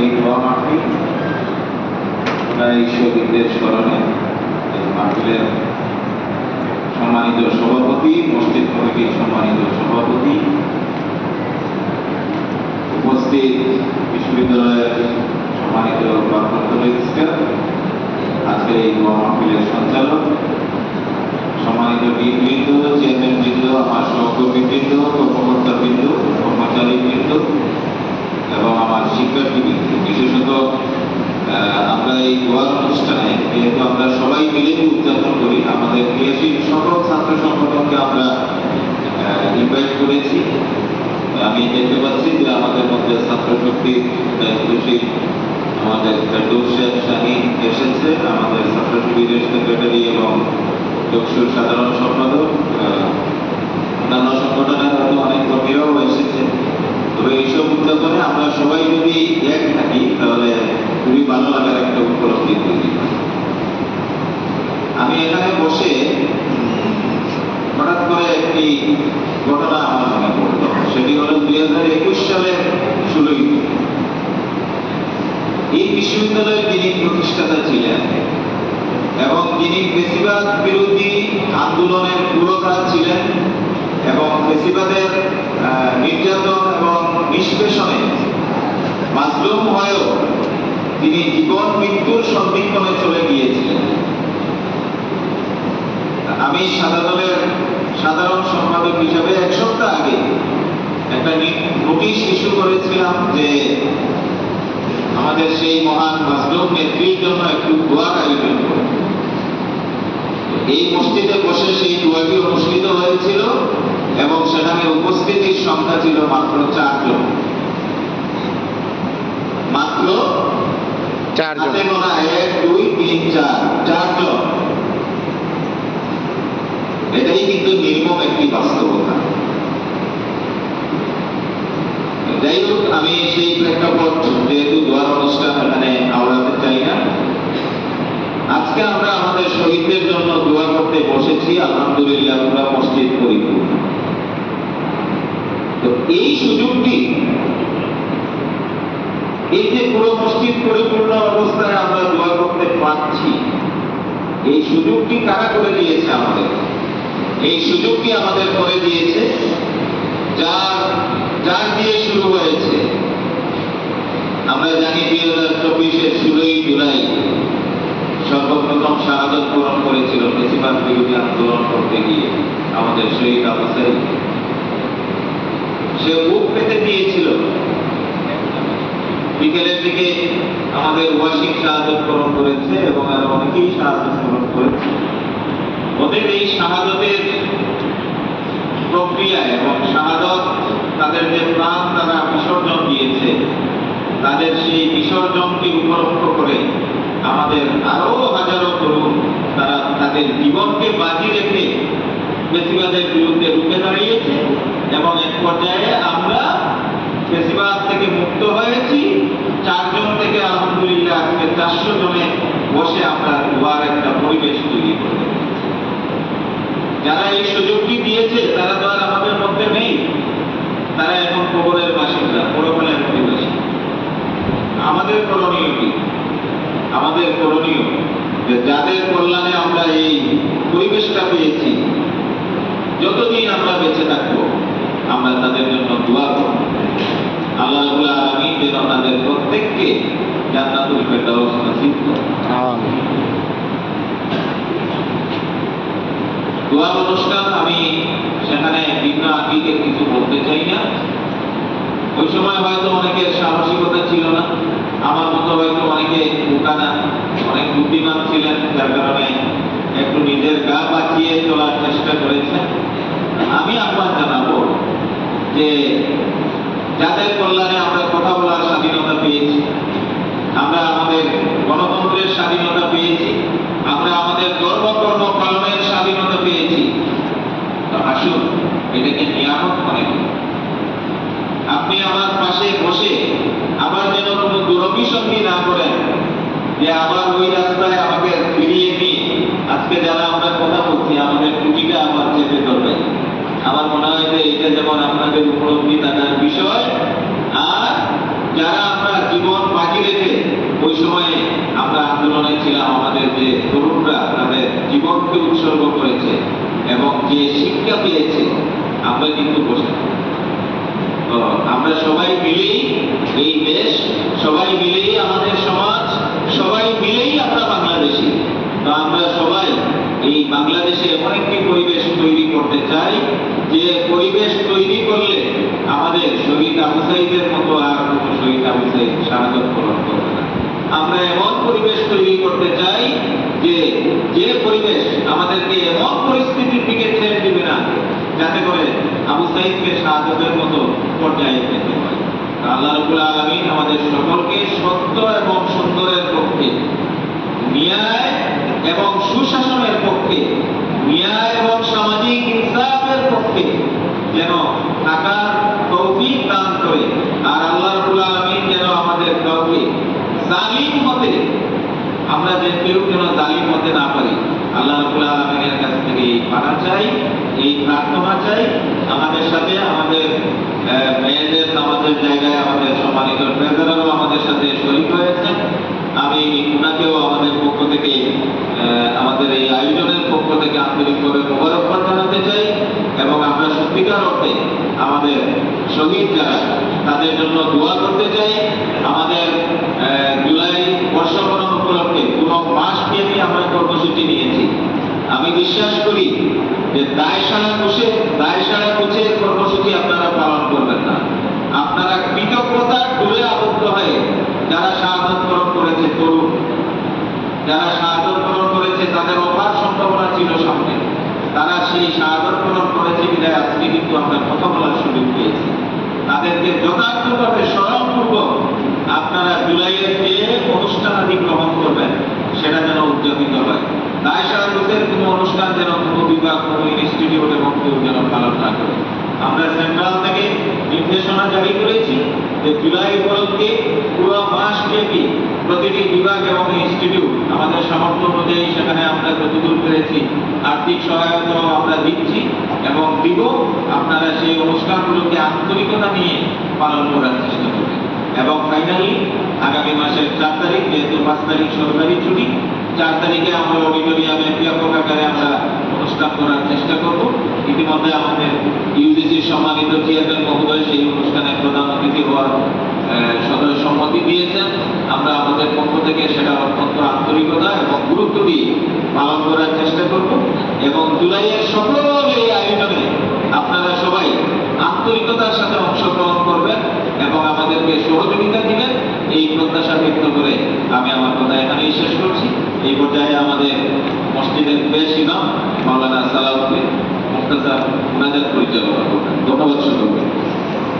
এই দোয়া মাহফিল প্রায় শহীদদের স্মরণে এই মাহফিলের সম্মানিত সভাপতি, মসজিদ কমিটির সম্মানিত সভাপতি, উপস্থিত বিশ্ববিদ্যালয়ের সম্মানিত ভারপ্রাপ্ত রেজিস্ট্রার, আজকের এই দোয়া মাহফিলের সঞ্চালক, সম্মানিত ডিনবৃন্দ, চেয়ারম্যানবৃন্দ, আমার সহকর্মীবৃন্দ, কর্মকর্তাবৃন্দ, কর্মচারীবৃন্দ এবং আমার শিক্ষার্থীবৃন্দ, বিশেষত আমরা এই দোয়ার অনুষ্ঠানে যেহেতু আমরা সবাই মিলে উদযাপন করি, আমাদের ক্রিয়াশীল সকল ছাত্র সংগঠনকে আমরা ইনভাইট করেছি। আমি দেখতে পাচ্ছি যে আমাদের মধ্যে ছাত্র শক্তির দায়িত্বশীল আমাদের ফেরদৌস শাহীন এসেছে, আমাদের ছাত্র শিবিরের সেক্রেটারি এবং ডকসুর সাধারণ সম্পাদক, অন্যান্য সংগঠনের হয়তো অনেক কর্মীরাও এসেছে। তবে এইসব উদযাপনে আমরা সবাই যদি এক থাকি তাহলে খুবই ভালো লাগার একটা উপলব্ধি তৈরি হয়। আমি এখানে বসে হঠাৎ করে একটি ঘটনা আমার মনে পড়ল। সেটি হল 2021 সালের 16 এই বিশ্ববিদ্যালয়ের যিনি প্রতিষ্ঠাতা ছিলেন এবং যিনি ফেসিবাদ বিরোধী আন্দোলনের পুরোধা ছিলেন এবং ফেসিবাদের নির্যাতন এবং নিষ্পেষণে মাজলুম হয়েও তিনি জীবন মৃত্যুর সন্ধিক্ষণে চলে গিয়েছিলেন। আমি সাধারণের সাধারণ সম্পাদক হিসাবে এক সপ্তাহ আগে একটা নোটিশ ইস্যু করেছিলাম যে আমাদের সেই মহান মাজলুম নেত্রীর জন্য একটু দোয়ার আয়োজন করুন। এই মসজিদে বসে সেই দোয়াটি অনুষ্ঠিত হয়েছিল এবং সেখানে উপস্থিতির সংখ্যা ছিল মাত্র 4 জন। মাত্র 4 জন, 1 2 3 4 জন। এটাই কিন্তু নির্মম একটি বাস্তবতা। যাই হোক, আমি সেই প্রেক্ষাপট যেহেতু দোয়ার অনুষ্ঠান এখানে আওড়াতে চাই না, আজকে আমরা আমাদের শহীদদের জন্য দোয়া করতে বসেছি। আলহামদুলিল্লাহ পুরা মসজিদ পরিপূর্ণ। তো এই সুযোগটি, এই যে পুরো মসজিদ পরিপূর্ণ অবস্থায় আমরা দোয়া করতে পারছি, এই সুযোগটি কারা করে দিয়েছে আমাদের? এই সুযোগটি আমাদের করে দিয়েছে যার দিয়ে শুরু হয়েছে। আমরা জানি 2024-এর 16 জুলাই সর্বপ্রথম শাহাদত বরণ করেছিল ফেসিবাদ বিরোধী আন্দোলন করতে গিয়ে আমাদের শহীদ আবু সাঈদ। সে বুক পেতে দিয়েছিল। বিকেলের দিকে আমাদের ওয়াসিম শাহাদত বরণ করেছে এবং আরো অনেকেই শাহাদত বরণ করেছে। ওদের এই শাহাদতের প্রক্রিয়া এবং শাহাদত, তাদের যে প্রাণ তারা বিসর্জন দিয়েছে, তাদের সেই বিসর্জনকে উপলক্ষ করে আমাদের আরো হাজারো তরুণ তারা তাদের জীবনকে বাজি রেখে ফেসিবাদের বিরুদ্ধে রুখে দাঁড়িয়েছে এবং এক পর্যায়ে আমরা ফেসিবাদ থেকে মুক্ত হয়েছি। 4 জন থেকে আলহামদুলিল্লাহ আজকে 400 জনে বসে আমরা দোয়ার একটা পরিবেশ তৈরি করতে। যারা এই সুযোগটি দিয়েছে তারা তো আর আমাদের মধ্যে নেই, তারা এখন কবরের বাসিন্দা, পরকালের অধিবাসী। আমাদের করণীয় কি? আমাদের করণীয় যে যাদের কল্যাণে আমরা এই পরিবেশটা পেয়েছি, যতদিন আমরা বেঁচে থাকবো আমরা তাদের জন্য দোয়া করব। আল্লাহ রাব্বুল আলামিন যেন তাদের প্রত্যেককে জান্নাতুল ফেরদাউস নসিব করেন। আমিন। দোয়ার অনুষ্ঠান, আমি সেখানে ভিন্ন আঙ্গিকে কিছু বলতে চাই না। ওই সময় হয়তো অনেকের সাহসিকতা ছিল না, আমার মতো হয়তো অনেকে বোকা না, অনেক বুদ্ধিমান ছিলেন, যার কারণে একটু নিজের গা বাঁচিয়ে চলার চেষ্টা করেছেন। আমি আহ্বান জানাবো যে যাদের কল্যাণে আমরা কথা বলার স্বাধীনতা পেয়েছি, আমরা আমাদের গণতন্ত্রের স্বাধীনতা পেয়েছি, আমরা আমাদের কর্ম পালনের স্বাধীনতা পেয়েছি, তো আসুন এটাকে নিয়ামত মনে করি। আপনি আমার পাশে বসে আবার যেন কোনো দুরভিসন্ধি না করেন যে আবার ওই রাস্তায় আমাকে ফিরিয়ে নিয়ে আজকে যারা আমরা কথা বলছি আমাদের টুটিটা আবার চেপে ধরবে। আমার মনে হয় যে এটা যেমন আপনাদের উপলব্ধি থাকার বিষয়, আর যারা আমরা জীবন বাজি জীবনকে উৎসর্গ করেছে এবং যে শিক্ষা পেয়েছে, আমরা কিন্তু বসে থাকি। তো আমরা সবাই মিলেই এই দেশ, সবাই মিলেই আমাদের সমাজ, সবাই মিলেই আমরা বাংলাদেশী। তো আমরা সবাই এই বাংলাদেশে এমন একটি পরিবেশ তৈরি করতে চাই যে পরিবেশ তৈরি করলে আমাদের শহীদ আবু সাঈদের মতো আর কোনো শহীদ আবু সাঈদ শাহাদাত বরণ করবে না। আমরা এমন পরিবেশ তৈরি করতে চাই যে যে পরিবেশ আমাদেরকে এমন পরিস্থিতির দিকে ঠেলে দিবে না যাতে করে আবু সাঈদকে শাহাদাতের মতো পর্যায়ে যেতে হয়। আল্লাহ রাব্বুল আলামিন আমাদের সকলকে সত্য এবং সুন্দরের পক্ষে, ন্যায় এবং সুশাসনের পক্ষে, ন্যায় এবং সামাজিক ইনসাফের পক্ষে যেন থাকার তৌফিক দান করে। আর আল্লাহ রাব্বুল আলামিন যেন আমাদের কাউকে জালিম হতে, আমরা যে কেউ যেন জালিম হতে না পারি, আল্লাহ রাব্বুল আলামিনের কাছ থেকে এই পানা চাই, এই প্রার্থনা চাই। আমাদের সাথে আমাদের মেয়েদের নামাজের জায়গায় আমাদের সম্মানিত ট্রেজারারও আমাদের সাথে শরীক হয়েছেন। আমি ওনাকেও আমাদের পক্ষ থেকে, আমাদের এই আয়োজনের পক্ষ থেকে আন্তরিকভাবে মোবারকবাদ জানাতে চাই এবং আমরা সত্যিকার অর্থে আমাদের শহীদ যারা তাদের জন্য দোয়া করতে চাই। আমাদের জুলাই বর্ষবরণ উপলক্ষে পুরো মাস ব্যাপী আমরা কর্মসূচি নিয়েছি। আমি বিশ্বাস করি যে দায়সারা মুছে কর্মসূচি আপনারা পালন করবেন না। আপনারা কৃতজ্ঞতার ডোরে আবদ্ধ হয়ে যারা শাহাদাত বরণ করেছে, তরুণ যারা শাহাদাত বরণ করেছে, তাদের অপার সম্ভাবনা ছিল সামনে, তারা সেই শাহাদাত বরণ করেছে বিদায় আজকে কিন্তু আমরা কথা বলার সুযোগ পেয়েছি। তাদেরকে যথার্থভাবে স্মরণপূর্বক আপনারা জুলাইয়ের যে অনুষ্ঠানাদি গ্রহণ করবেন সেটা যেন উদযাপিত হয়। দায়সারা মুছের কোনো অনুষ্ঠান যেন কোনো বিভাগ, কোনো ইনস্টিটিউট এবং কেউ যেন পালন না করে। আমরা সেন্ট্রাল থেকে নির্দেশনা জারি করেছি যে জুলাই উপলক্ষে পুরো মাস ব্যাপী প্রতিটি বিভাগ এবং ইনস্টিটিউট আমাদের সামর্থ্য অনুযায়ী সেখানে আমরা যতদূর পেরেছি আর্থিক সহায়তাও আমরা দিচ্ছি এবং দিব। আপনারা সেই অনুষ্ঠানগুলোকে আন্তরিকতা নিয়ে পালন করার চেষ্টা করবেন। এবং ফাইনালি আগামী মাসের 4 তারিখ, যেহেতু 5 তারিখ সরকারি ছুটি, 4 তারিখে আমরা অডিটোরিয়ামে ব্যাপক আকারে আমরা অনুষ্ঠান করার চেষ্টা করব। ইতিমধ্যে আমাদের ইউজিসির সম্মানিত চেয়ারম্যান মহোদয় সেই অনুষ্ঠানে প্রধান অতিথি হওয়ার সদয় সম্মতি দিয়েছেন। আমরা আমাদের পক্ষ থেকে সেটা অত্যন্ত আন্তরিকতা এবং গুরুত্ব দিয়ে পালন করার চেষ্টা করব এবং জুলাইয়ের সকল এই আয়োজনে আপনারা সবাই আন্তরিকতার সাথে অংশগ্রহণ করবেন এবং আমাদেরকে সহযোগিতা দিবেন, এই প্রত্যাশা ব্যক্ত করে আমি আমার কথা এখানেই শেষ করছি। এই পর্যায়ে আমাদের মসজিদের পেশ ইমাম মাওলানা সালাউদ্দিন মুক্তাসার মুনাজাত পরিচালনা করবেন। ধন্যবাদ সকলকে।